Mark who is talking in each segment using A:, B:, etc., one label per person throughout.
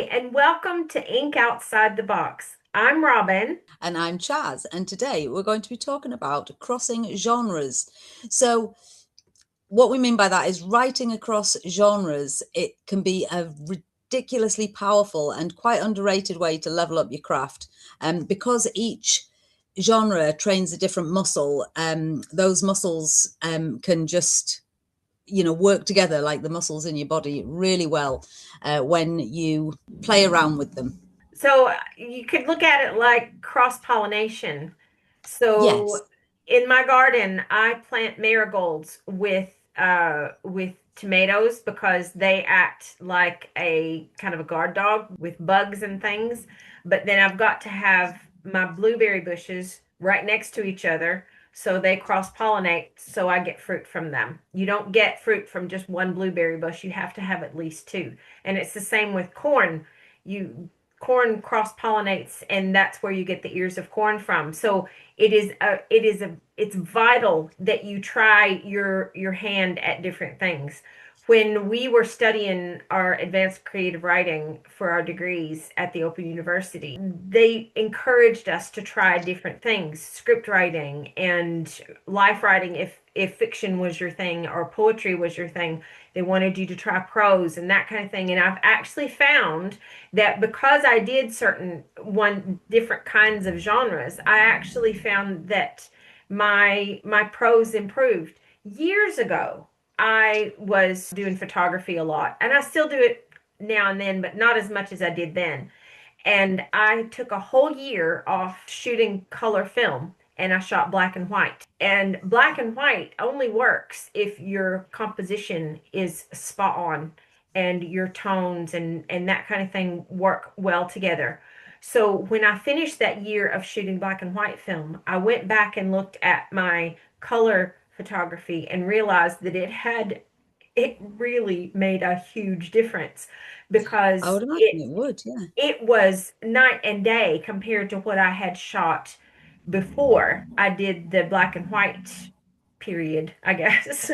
A: And welcome to Ink Outside the Box. I'm Robin.
B: And I'm Chaz, and today we're going to be talking about crossing genres. So, what we mean by that is writing across genres. It can be a ridiculously powerful and quite underrated way to level up your craft. Because each genre trains a different muscle, those muscles can just work together like the muscles in your body really well when you play around with them.
A: So you could look at it like cross-pollination.
B: Yes.
A: So in my garden, I plant marigolds with tomatoes because they act like a kind of a guard dog with bugs and things. But then I've got to have my blueberry bushes right next to each other so they cross-pollinate so I get fruit from them. You don't get fruit from just one blueberry bush. You have to have at least two. And it's the same with corn. You Corn cross pollinates, and that's where you get the ears of corn from. So it's vital that you try your hand at different things. When we were studying our advanced creative writing for our degrees at the Open University, they encouraged us to try different things, script writing and life writing if fiction was your thing or poetry was your thing. They wanted you to try prose and that kind of thing. And I've actually found that because I did certain one different kinds of genres, I actually found that my prose improved. Years ago, I was doing photography a lot, and I still do it now and then, but not as much as I did then. And I took a whole year off shooting color film and I shot black and white. And black and white only works if your composition is spot on and your tones and that kind of thing work well together. So when I finished that year of shooting black and white film, I went back and looked at my color photography and realized that it really made a huge difference
B: I
A: because
B: would imagine it would, yeah.
A: it was night and day compared to what I had shot before I did the black and white period, I guess.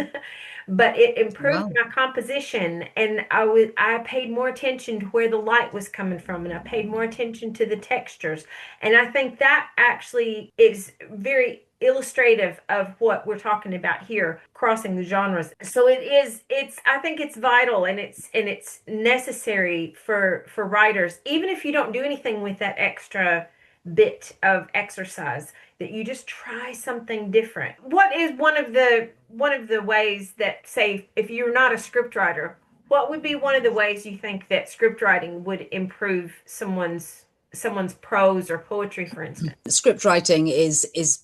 A: But it improved
B: Wow.
A: my composition, and I paid more attention to where the light was coming from, and I paid more attention to the textures. And I think that actually is very illustrative of what we're talking about here, crossing the genres. So it's I think it's vital, and it's necessary for writers, even if you don't do anything with that extra bit of exercise, that you just try something different. What is one of the ways that, say, if you're not a script writer, what would be one of the ways you think that script writing would improve someone's prose or poetry, for instance?
B: Script writing is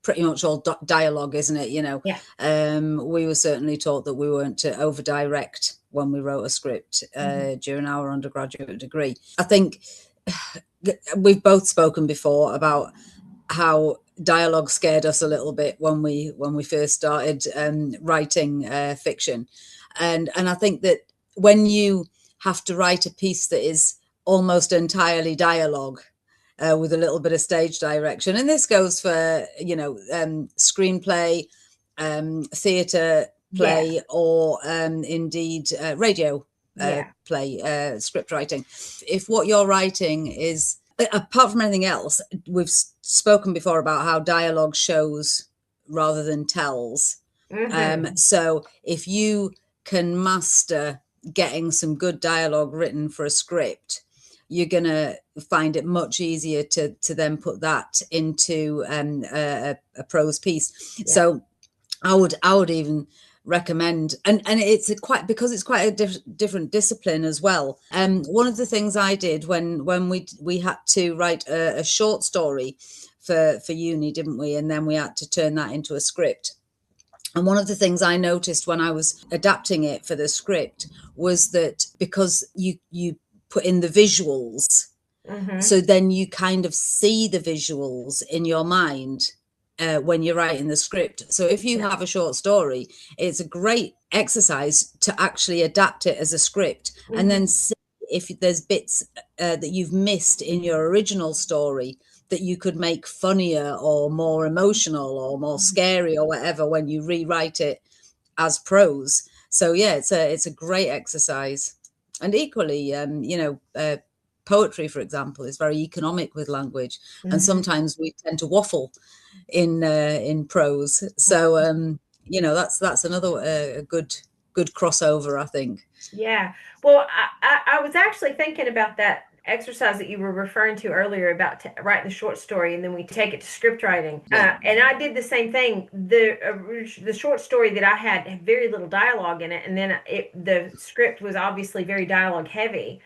B: pretty much all dialogue, isn't it?
A: Yeah.
B: We were certainly taught that we weren't to over direct when we wrote a script
A: Mhm.
B: during our undergraduate degree. I think we've both spoken before about how dialogue scared us a little bit when we first started writing fiction, and I think that when you have to write a piece that is almost entirely dialogue with a little bit of stage direction, and this goes for screenplay, theatre
A: Yeah.
B: play, or indeed radio
A: Yeah.
B: play, script writing. If what you're writing is, apart from anything else, we've spoken before about how dialogue shows rather than tells.
A: Hmm.
B: So if you can master getting some good dialogue written for a script, you're going to find it much easier to then put that into a prose piece.
A: Yeah.
B: So I would even recommend, and it's quite, because it's quite a different discipline as well. One of the things I did when we had to write a short story for uni, didn't we? And then we had to turn that into a script. And one of the things I noticed when I was adapting it for the script was that because you put in the visuals,
A: Hmm.
B: so then you kind of see the visuals in your mind when you're writing the script. So if you
A: Yeah.
B: have a short story, it's a great exercise to actually adapt it as a script and then
A: Hmm.
B: see if there's bits that you've missed in your original story that you could make funnier or more emotional or more scary or whatever when you rewrite it as prose. So yeah, it's a great exercise. And equally, poetry, for example, is very economic with language, and
A: Hmm.
B: sometimes we tend to waffle in prose. So that's another good crossover, I think.
A: Yeah. Well, I was actually thinking about that exercise that you were referring to earlier about writing the short story and then we take it to script writing.
B: Yeah,
A: And I did the same thing. The short story that I had very little dialogue in it, and then the script was obviously very dialogue heavy.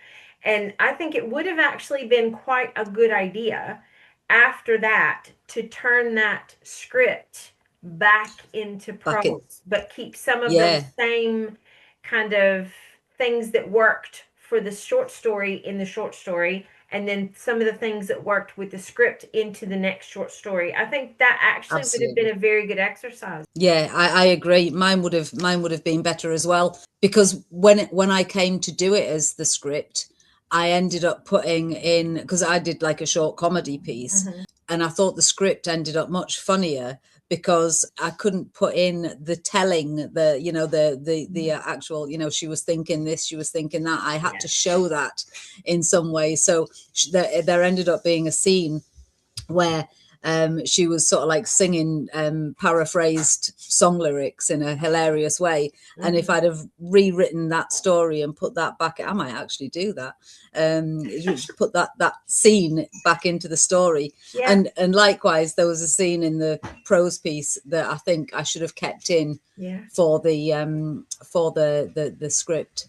A: And I think it would have actually been quite a good idea after that to turn that script back into
B: back in.
A: prose, but keep some of those
B: Yeah,
A: same kind of things that worked for the short story in the short story, and then some of the things that worked with the script into the next short story. I think that actually would have been
B: absolutely.
A: a very good exercise.
B: Yeah, I agree. Mine would have been better as well, because when I came to do it as the script, I ended up putting in, because I did like a short comedy piece,
A: Hmm.
B: and I thought the script ended up much funnier because I couldn't put in the telling, the actual, she was thinking this, she was thinking that. I had to
A: Yes.
B: show that in some way. So there ended up being a scene where she was sort of like singing paraphrased song lyrics in a hilarious way. And if
A: Hmm.
B: I'd have rewritten that story and put that back, I might actually do that. Just put that scene back into the story.
A: Yeah.
B: And likewise, there was a scene in the prose piece that I think I should have kept in
A: Yeah.
B: for the script.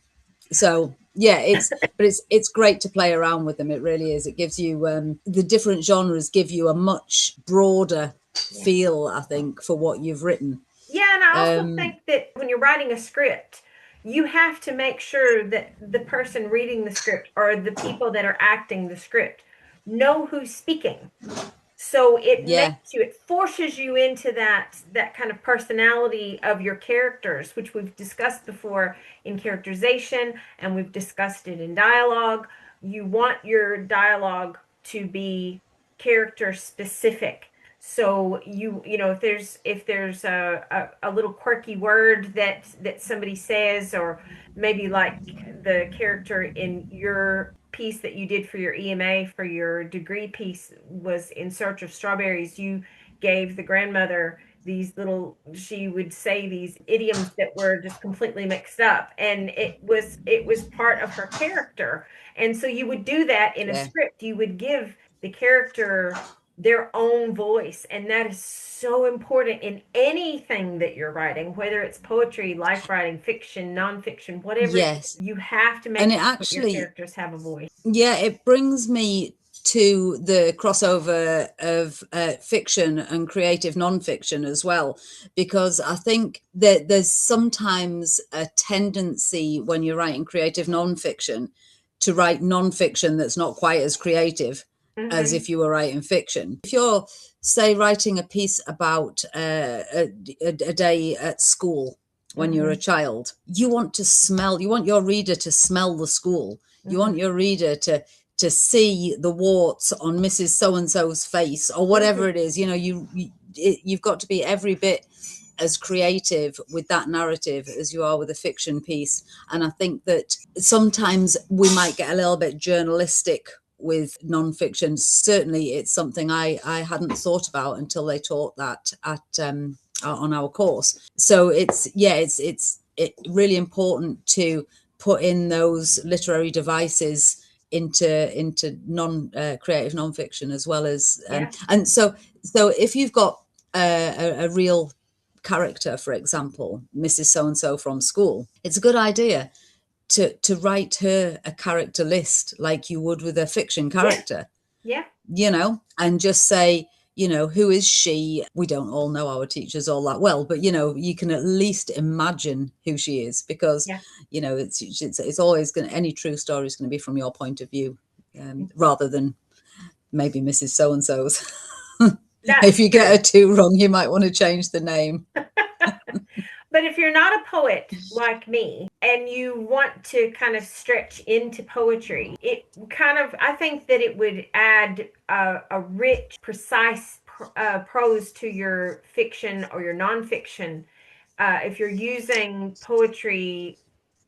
B: So yeah, it's great to play around with them. It really is. It gives you the different genres give you a much broader
A: Yeah.
B: feel, I think, for what you've written.
A: Yeah, and I also
B: Um,
A: think that when you're writing a script, you have to make sure that the person reading the script or the people that are acting the script know who's speaking. So
B: yeah,
A: it forces you into that kind of personality of your characters, which we've discussed before in characterization, and we've discussed it in dialogue. You want your dialogue to be character specific. So if there's a little quirky word that somebody says, or maybe like the character in your piece that you did for your EMA for your degree piece was in search of strawberries, you gave the grandmother these little, she would say these idioms that were just completely mixed up, and it was part of her character. And so you would do that in a
B: yeah.
A: script. You would give the character their own voice, and that is so important in anything that you're writing, whether it's poetry, life writing, fiction, nonfiction, whatever it is.
B: Yes.
A: You have to
B: And
A: make
B: it
A: sure that your
B: actually,
A: characters have a voice.
B: yeah, it brings me to the crossover of fiction and creative nonfiction as well, because I think that there's sometimes a tendency when you're writing creative nonfiction to write nonfiction that's not quite as creative as
A: Hmm.
B: if you were writing fiction. If you're, say, writing a piece about a day at school when you're a
A: Hmm.
B: child, you want your reader to smell the school. You
A: Hmm.
B: want your reader to see the warts on Mrs. So and so's face, or whatever
A: Hmm.
B: it is. You've got to be every bit as creative with that narrative as you are with a fiction piece. And I think that sometimes we might get a little bit journalistic with nonfiction. Certainly, it's something I hadn't thought about until they taught that at on our course. So it's really important to put in those literary devices into non creative nonfiction as well as
A: Yeah.
B: and so if you've got a real character, for example, Mrs. So and so from school, it's a good idea to write her a character list like you would with a fiction
A: Yeah.
B: character,
A: Yeah.
B: and just say, who is she? We don't all know our teachers all that well, but you can at least imagine who she is, because
A: Yeah.
B: it's always going to, any true story is going to be from your point of view, rather than maybe Mrs. So and so's. If
A: That's
B: you get her
A: true.
B: too wrong, you might want to change the name.
A: But if you're not a poet like me and you want to kind of stretch into poetry, it kind of, I think that it would add a rich, precise prose to your fiction or your nonfiction. If you're using poetry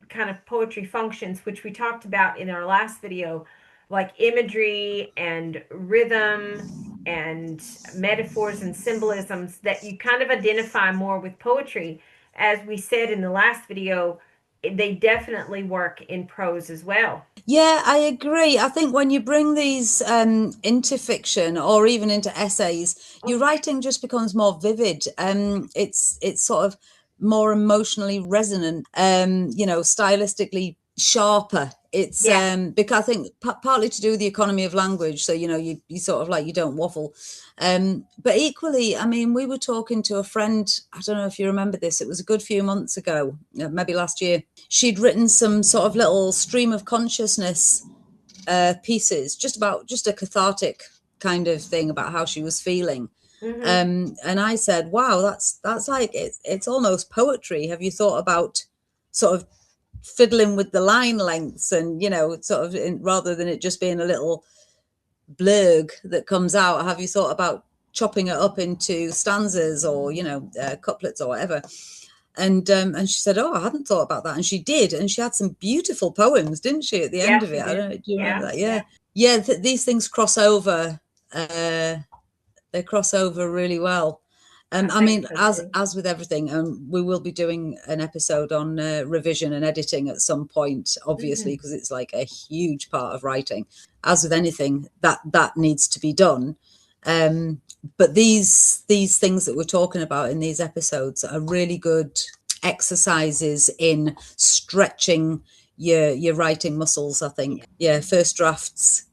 A: kind of poetry functions, which we talked about in our last video, like imagery and rhythm and metaphors and symbolisms that you kind of identify more with poetry. As we said in the last video, they definitely work in prose as well.
B: Yeah, I agree. I think when you bring these into fiction or even into essays, your
A: Oh,
B: writing just becomes more vivid. It's sort of more emotionally resonant. Stylistically sharper. It's
A: yeah.
B: because I think partly to do with the economy of language. So you sort of like you don't waffle. But equally, I mean, we were talking to a friend. I don't know if you remember this. It was a good few months ago, maybe last year. She'd written some sort of little stream of consciousness pieces, just a cathartic kind of thing about how she was feeling.
A: Hmm.
B: And I said, "Wow, that's like it's almost poetry. Have you thought about sort of fiddling with the line lengths and sort of rather than it just being a little blurg that comes out? Have you thought about chopping it up into stanzas or couplets or whatever?" And she said, "Oh, I hadn't thought about that," and she did, and she had some beautiful poems, didn't she, at the end
A: Yeah,
B: of
A: she
B: it? I don't
A: did.
B: know, do you remember
A: Yeah.
B: that? Yeah, these things cross over. uh they cross over really well.
A: I
B: I
A: think
B: mean,
A: so
B: as
A: too.
B: as with everything, we will be doing an episode on revision and editing at some point, obviously,
A: Hmm.
B: because it's like a huge part of writing. As with anything, that needs to be done. Um, but these things that we're talking about in these episodes are really good exercises in stretching your writing muscles. I think, yeah, first drafts,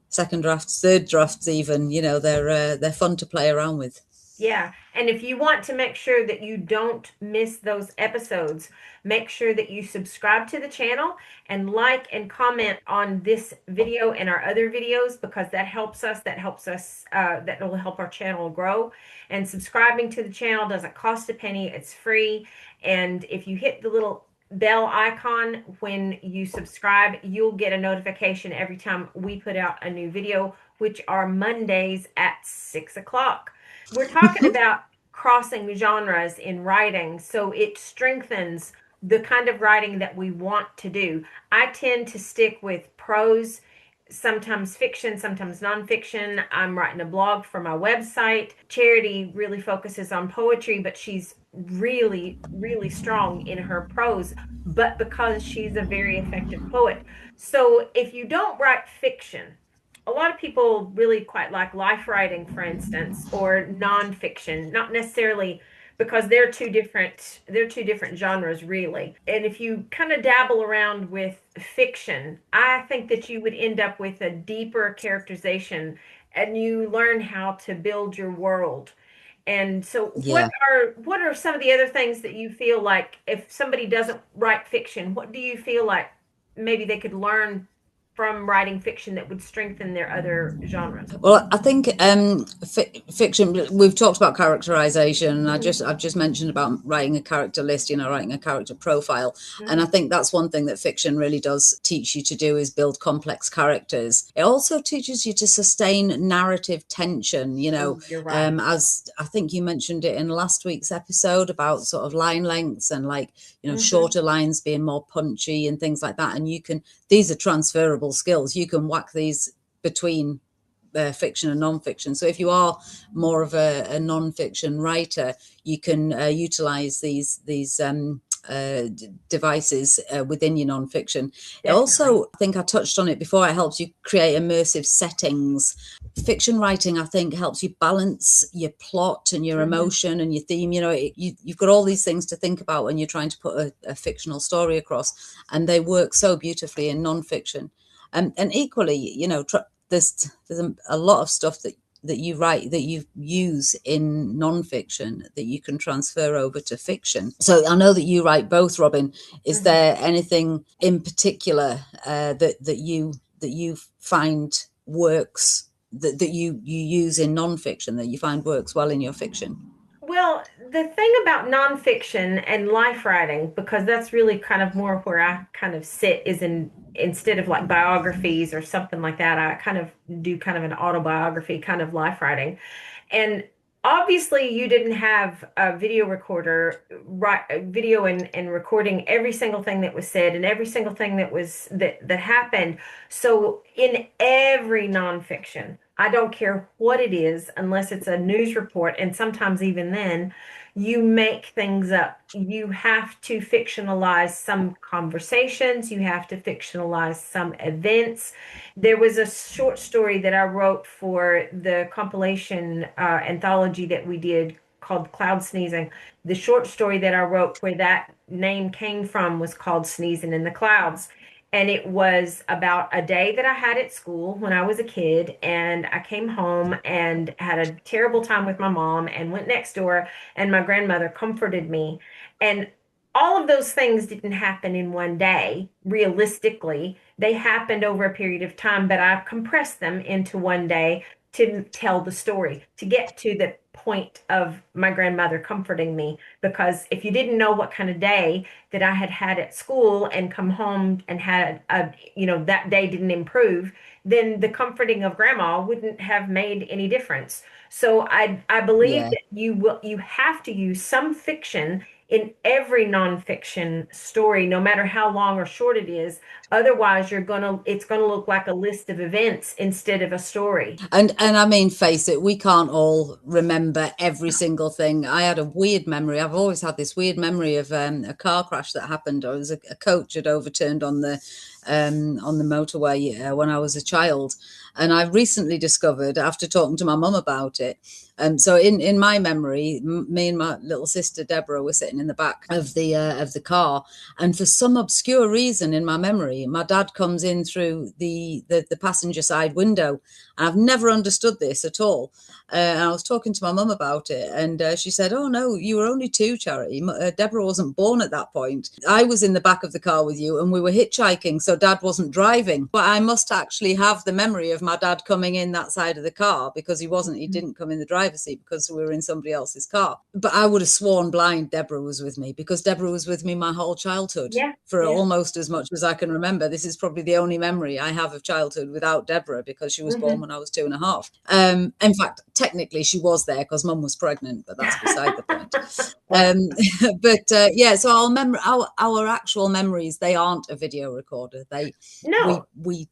B: second drafts, third drafts, even they're fun to play around with.
A: Yeah. And if you want to make sure that you don't miss those episodes, make sure that you subscribe to the channel and like and comment on this video and our other videos because that helps us. That will help our channel grow. And subscribing to the channel doesn't cost a penny, it's free. And if you hit the little bell icon when you subscribe, you'll get a notification every time we put out a new video, which are Mondays at 6 o'clock. We're talking about crossing genres in writing, so it strengthens the kind of writing that we want to do. I tend to stick with prose, sometimes fiction, sometimes nonfiction. I'm writing a blog for my website. Charity really focuses on poetry, but she's really, really strong in her prose, but because she's a very effective poet. So if you don't write fiction, a lot of people really quite like life writing, for instance, or nonfiction, not necessarily because they're two different genres really. And if you kind of dabble around with fiction, I think that you would end up with a deeper characterization and you learn how to build your world. And so what
B: Yeah.
A: are some of the other things that you feel like if somebody doesn't write fiction, what do you feel like maybe they could learn from writing fiction that would strengthen their other genres?
B: Well, I think fiction. We've talked about characterization, and
A: Hmm.
B: I've just mentioned about writing a character list. Writing a character profile, and I
A: Hmm.
B: think that's one thing that fiction really does teach you to do is build complex characters. It also teaches you to sustain narrative tension.
A: Oh, you're right.
B: As I think you mentioned it in last week's episode about sort of line lengths and like
A: Hmm.
B: shorter lines being more punchy and things like that. And these are transferable skills. You can whack these between fiction and non-fiction. So if you are more of a non-fiction writer, you can utilize these devices within your non-fiction. It
A: Definitely.
B: also, I think I touched on it before, it helps you create immersive settings. Fiction writing, I think, helps you balance your plot and your
A: Hmm.
B: emotion and your theme. You've got all these things to think about when you're trying to put a fictional story across, and they work so beautifully in non-fiction. And equally, there's a lot of stuff that you write that you use in non-fiction that you can transfer over to fiction. So I know that you write both, Robin. Is
A: Hmm.
B: there anything in particular that you find works that you use in non-fiction that you find works well in your fiction?
A: Well, the thing about nonfiction and life writing, because that's really kind of more where I kind of sit, is in instead of like biographies or something like that, I kind of do kind of an autobiography kind of life writing. And obviously you didn't have a video recorder, right? Video and recording every single thing that was said and every single thing that happened. So in every nonfiction, I don't care what it is, unless it's a news report, and sometimes even then, you make things up. You have to fictionalize some conversations, you have to fictionalize some events. There was a short story that I wrote for the compilation anthology that we did called Cloud Sneezing. The short story that I wrote where that name came from was called Sneezing in the Clouds. And it was about a day that I had at school when I was a kid. And I came home and had a terrible time with my mom and went next door, and my grandmother comforted me. And all of those things didn't happen in one day, realistically. They happened over a period of time, but I compressed them into one day to tell the story, to get to the point of my grandmother comforting me. Because if you didn't know what kind of day that I had had at school and come home and had that day didn't improve, then the comforting of grandma wouldn't have made any difference. So I believe
B: Yeah.
A: that you have to use some fiction in every nonfiction story, no matter how long or short it is. Otherwise, it's gonna look like a list of events instead of a story.
B: And I mean, face it, we can't all remember every single thing. I had a weird memory. I've always had this weird memory of a car crash that happened. Or it was a coach had overturned on the motorway when I was a child. And I recently discovered, after talking to my mum about it, so in my memory, me and my little sister Deborah were sitting in the back of the car, and for some obscure reason in my memory, my dad comes in through the passenger side window. And I've never understood this at all. And I was talking to my mum about it, and she said, "Oh no, you were only two, Charity. Deborah wasn't born at that point. I was in the back of the car with you, and we were hitchhiking, so Dad wasn't driving. But I must actually have the memory of my dad coming in that side of the car because he wasn't. He didn't come in the driver's seat because we were in somebody else's car. But I would have sworn blind Deborah was with me because Deborah was with me my whole childhood."
A: Yeah,
B: For
A: yeah.
B: almost as much as I can remember. This is probably the only memory I have of childhood without Deborah because she was born
A: Hmm.
B: when I was 2.5. In fact, technically she was there because Mum was pregnant, but that's beside the point. Um, but yeah, so our actual memories, they aren't a video recorder.
A: No,
B: We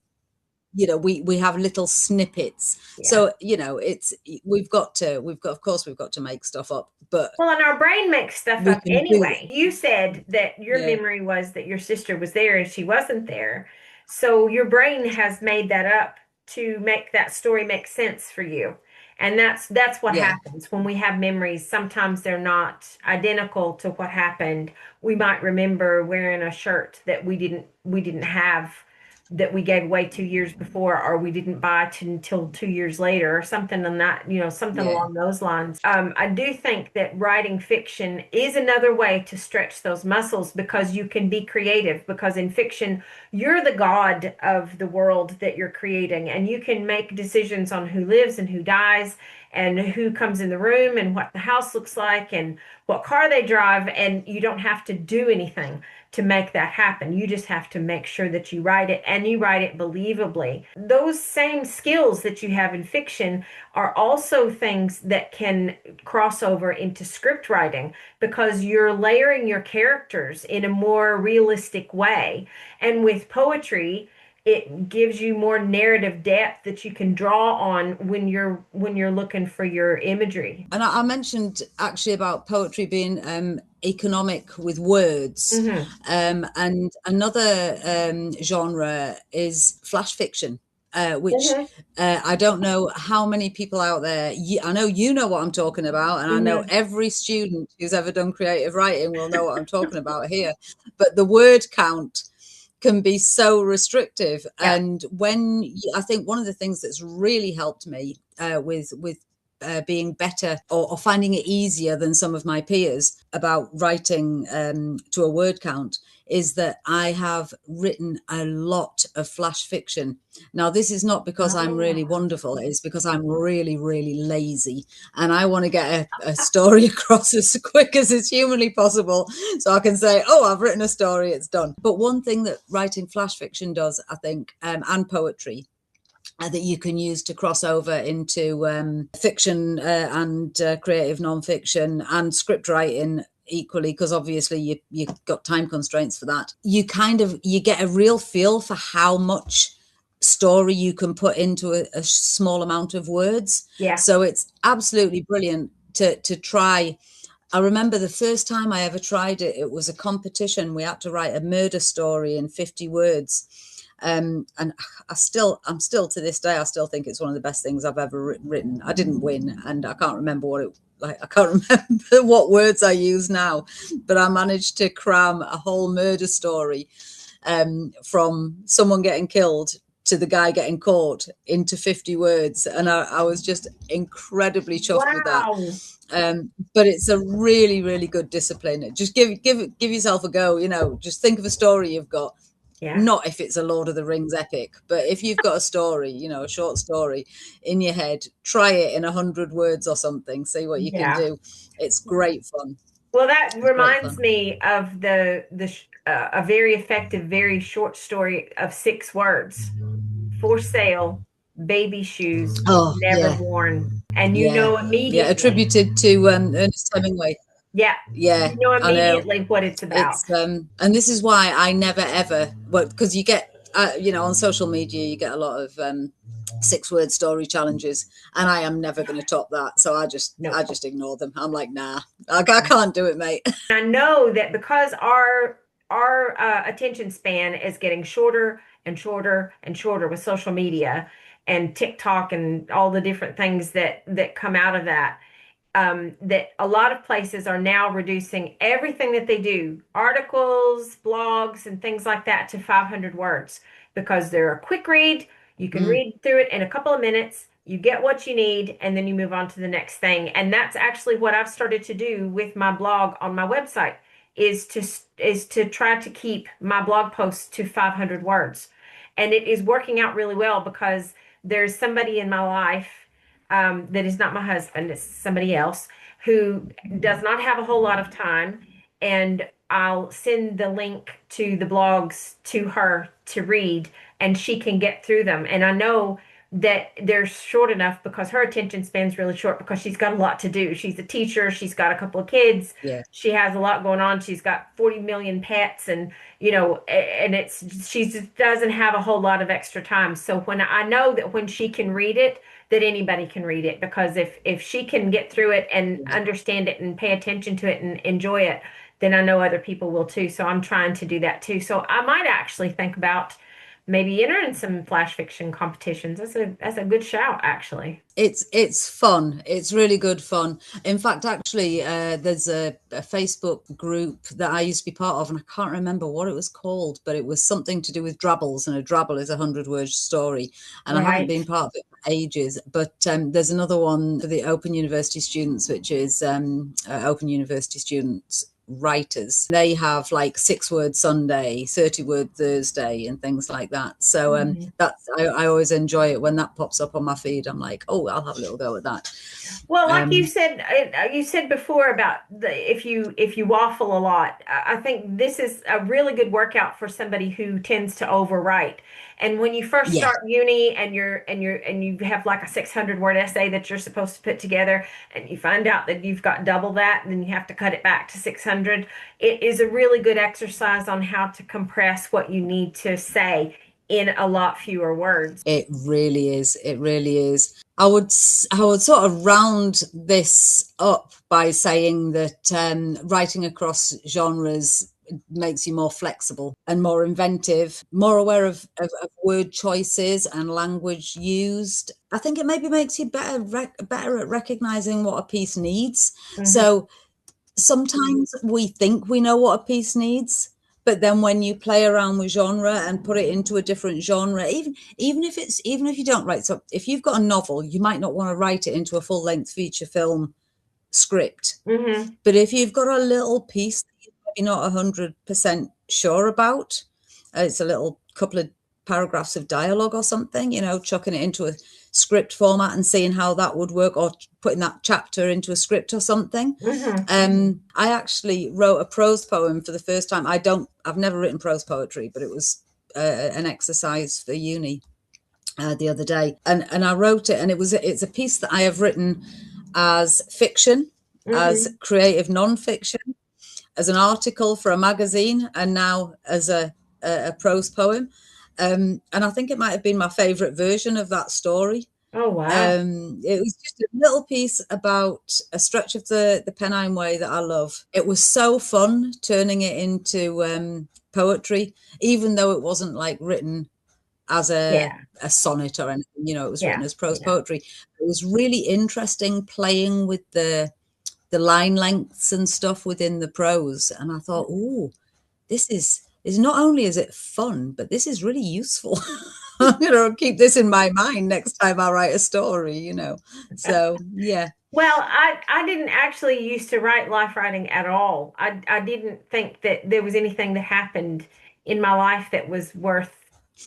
B: we have little snippets.
A: yeah.
B: So it's of course we've got to make stuff up, but
A: Well, and our brain makes stuff
B: we
A: up
B: can do that.
A: anyway. You said that your
B: Yeah,
A: memory was that your sister was there and she wasn't there. So your brain has made that up to make that story make sense for you. And that's what
B: yeah,
A: happens when we have memories. Sometimes they're not identical to what happened. We might remember wearing a shirt that we didn't have, that we gave away 2 years before, or we didn't buy until 2 years later, or something on that, something
B: yeah.
A: along those lines. I do think that writing fiction is another way to stretch those muscles, because you can be creative, because in fiction, you're the god of the world that you're creating, and you can make decisions on who lives and who dies, and who comes in the room, and what the house looks like, and what car they drive, and you don't have to do anything to make that happen. You just have to make sure that you write it, and you write it believably. Those same skills that you have in fiction are also things that can cross over into script writing, because you're layering your characters in a more realistic way. And with poetry, it gives you more narrative depth that you can draw on when you're looking for your imagery.
B: And I mentioned actually about poetry being economic with words.
A: Hmm.
B: And another genre is flash fiction, which
A: Hmm.
B: I don't know how many people out there, I know you know what I'm talking about, and I know
A: Hmm.
B: every student who's ever done creative writing will know what I'm talking about here. But the word count can be so restrictive.
A: Yeah.
B: And I think one of the things that's really helped me with being better, or finding it easier than some of my peers about writing to a word count, is that I have written a lot of flash fiction. Now, this is not because I'm really
A: Oh.
B: wonderful, it's because I'm really, really lazy, and I want to get a story across as quick as it's humanly possible so I can say, oh, I've written a story, it's done. But one thing that writing flash fiction does, I think, and poetry, that you can use to cross over into fiction and creative non-fiction and script writing equally, because obviously you've got time constraints for that. You get a real feel for how much story you can put into a small amount of words.
A: Yeah.
B: So it's absolutely brilliant to try. I remember the first time I ever tried it, it was a competition. We had to write a murder story in 50 words. And I'm still to this day, I still think it's one of the best things I've ever written. I didn't win, and I can't remember what it like. I can't remember what words I use now, but I managed to cram a whole murder story from someone getting killed to the guy getting caught into 50 words. And I was just incredibly chuffed with that.
A: Wow.
B: But it's a really, really good discipline. Just give yourself a go, just think of a story you've got.
A: Yeah.
B: Not if it's a Lord of the Rings epic, but if you've got a story, a short story in your head, try it in 100 words or something, see what you can
A: Yeah.
B: do. It's great fun.
A: Well, that
B: It's great
A: reminds
B: fun.
A: me of a very effective, very short story of 6 words. For sale, baby shoes,
B: Oh,
A: never
B: yeah.
A: worn. And you
B: Yeah.
A: know
B: Yeah.
A: immediately.
B: Attributed to Ernest Hemingway.
A: Yeah.
B: Yeah,
A: You know
B: I know.
A: immediately what it's about.
B: It's and this is why I never ever, well, because you get on social media you get a lot of 6 word story challenges, and I am never going to top that. So
A: No.
B: I just ignore them. I'm like, nah, I can't do it, mate.
A: I know that because our attention span is getting shorter and shorter and shorter with social media and TikTok and all the different things that come out of that. That a lot of places are now reducing everything that they do, articles, blogs, and things like that, to 500 words because they're a quick read. You can
B: Mm,
A: read through it in a couple of minutes. You get what you need, and then you move on to the next thing. And that's actually what I've started to do with my blog on my website is to try to keep my blog posts to 500 words. And it is working out really well because there's somebody in my life that is not my husband, it's somebody else who does not have a whole lot of time. And I'll send the link to the blogs to her to read, and she can get through them. And I know that they're short enough because her attention span's really short because she's got a lot to do. She's a teacher, she's got a couple of kids,
B: yeah,
A: she has a lot going on, she's got 40 million pets, and and she just doesn't have a whole lot of extra time. So when I know that when she can read it, that anybody can read it, because if she can get through it and
B: yeah.
A: understand it and pay attention to it and enjoy it, then I know other people will too. So I'm trying to do that too. So I might actually think about maybe entering some flash fiction competitions. That's a good shout, actually.
B: It's fun. It's really good fun. In fact, actually, there's a Facebook group that I used to be part of, and I can't remember what it was called, but it was something to do with drabbles, and a drabble is a 100 word story. And I haven't
A: Right.
B: been part of it for ages. But there's another one for the Open University students, which is Open University students writers. They have like 6 word Sunday, 30 word Thursday, and things like that. So
A: Mhm.
B: that's I always enjoy it when that pops up on my feed. I'm like, oh, I'll have a little go at that.
A: Well, like
B: Um,
A: you said before about if you waffle a lot, I think this is a really good workout for somebody who tends to overwrite. And when you first
B: yeah,
A: start uni and you have like a 600 word essay that you're supposed to put together, and you find out that you've got double that, and then you have to cut it back to 600, it is a really good exercise on how to compress what you need to say in a lot fewer words.
B: it really is. It really is. I would sort of round this up by saying that writing across genres makes you more flexible and more inventive, more aware of word choices and language used. I think it maybe makes you better at recognizing what a piece needs.
A: Mhm.
B: So sometimes we think we know what a piece needs, but then when you play around with genre and put it into a different genre, even if you don't write, so if you've got a novel, you might not want to write it into a full length feature film script.
A: Mhm.
B: But if you've got a little piece that you're maybe not 100% sure about, it's a little couple of paragraphs of dialogue or something, chucking it into a script format and seeing how that would work, or putting that chapter into a script or something.
A: Mhm.
B: I actually wrote a prose poem for the first time. I've never written prose poetry, but it was an exercise for uni. the other day, and I wrote it, and it's a piece that I have written as fiction, as
A: Hmm.
B: creative non-fiction, as an article for a magazine, and now as a prose poem. And I think it might have been my favorite version of that story.
A: Oh, wow.
B: It was just a little piece about a stretch of the Pennine Way that I love. It was so fun turning it into poetry, even though it wasn't like written as
A: Yeah.
B: a sonnet or anything, it was written
A: Yeah.
B: as prose
A: Yeah.
B: poetry. It was really interesting playing with the line lengths and stuff within the prose. And I thought, oh, this is not only is it fun, but this is really useful. Keep this in my mind next time I write a story. So yeah.
A: Well, I didn't actually used to write life writing at all. I didn't think that there was anything that happened in my life that was worth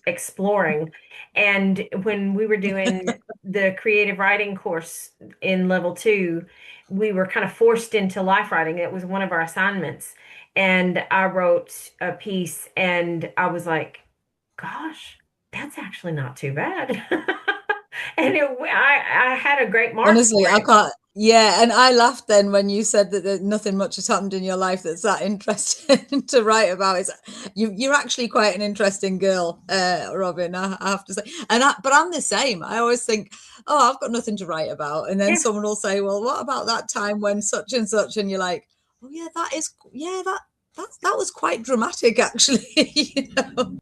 A: exploring. And when we were doing the creative writing course in level 2, we were kind of forced into life writing. It was one of our assignments. And I wrote a piece and I was like, gosh, that's actually not too bad. And I had a great mark
B: Honestly,
A: for
B: I
A: it.
B: can't. Yeah, and I laughed then when you said that nothing much has happened in your life that's that interesting to write about. You're actually quite an interesting girl, Robin. I have to say, but I'm the same. I always think, oh, I've got nothing to write about, and then
A: Yeah,
B: someone will say, well, what about that time when such and such, and you're like, oh yeah, that was quite dramatic, actually.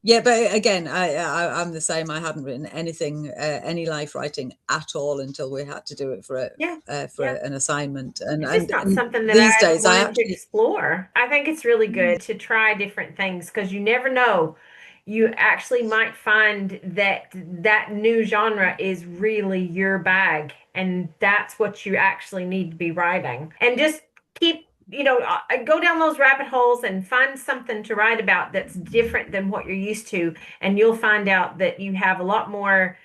B: Yeah, but again, I'm the same. I hadn't written anything, any life writing at all until we had to do it
A: yeah,
B: for
A: yeah.
B: an assignment. And
A: It's just
B: and
A: not
B: and
A: something that
B: these
A: I
B: days, I
A: wanted to
B: actually,
A: explore. I think it's really good to try different things because you never know. You actually might find that that new genre is really your bag, and that's what you actually need to be writing. And just keep, go down those rabbit holes and find something to write about that's different than what you're used to, and you'll find out that you have a lot more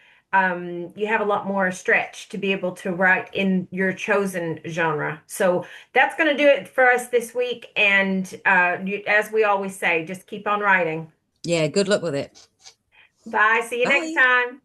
A: stretch to be able to write in your chosen genre. So that's going to do it for us this week. And as we always say, just keep on writing.
B: yeah, good luck with it.
A: Bye. See you next
B: Bye.
A: time.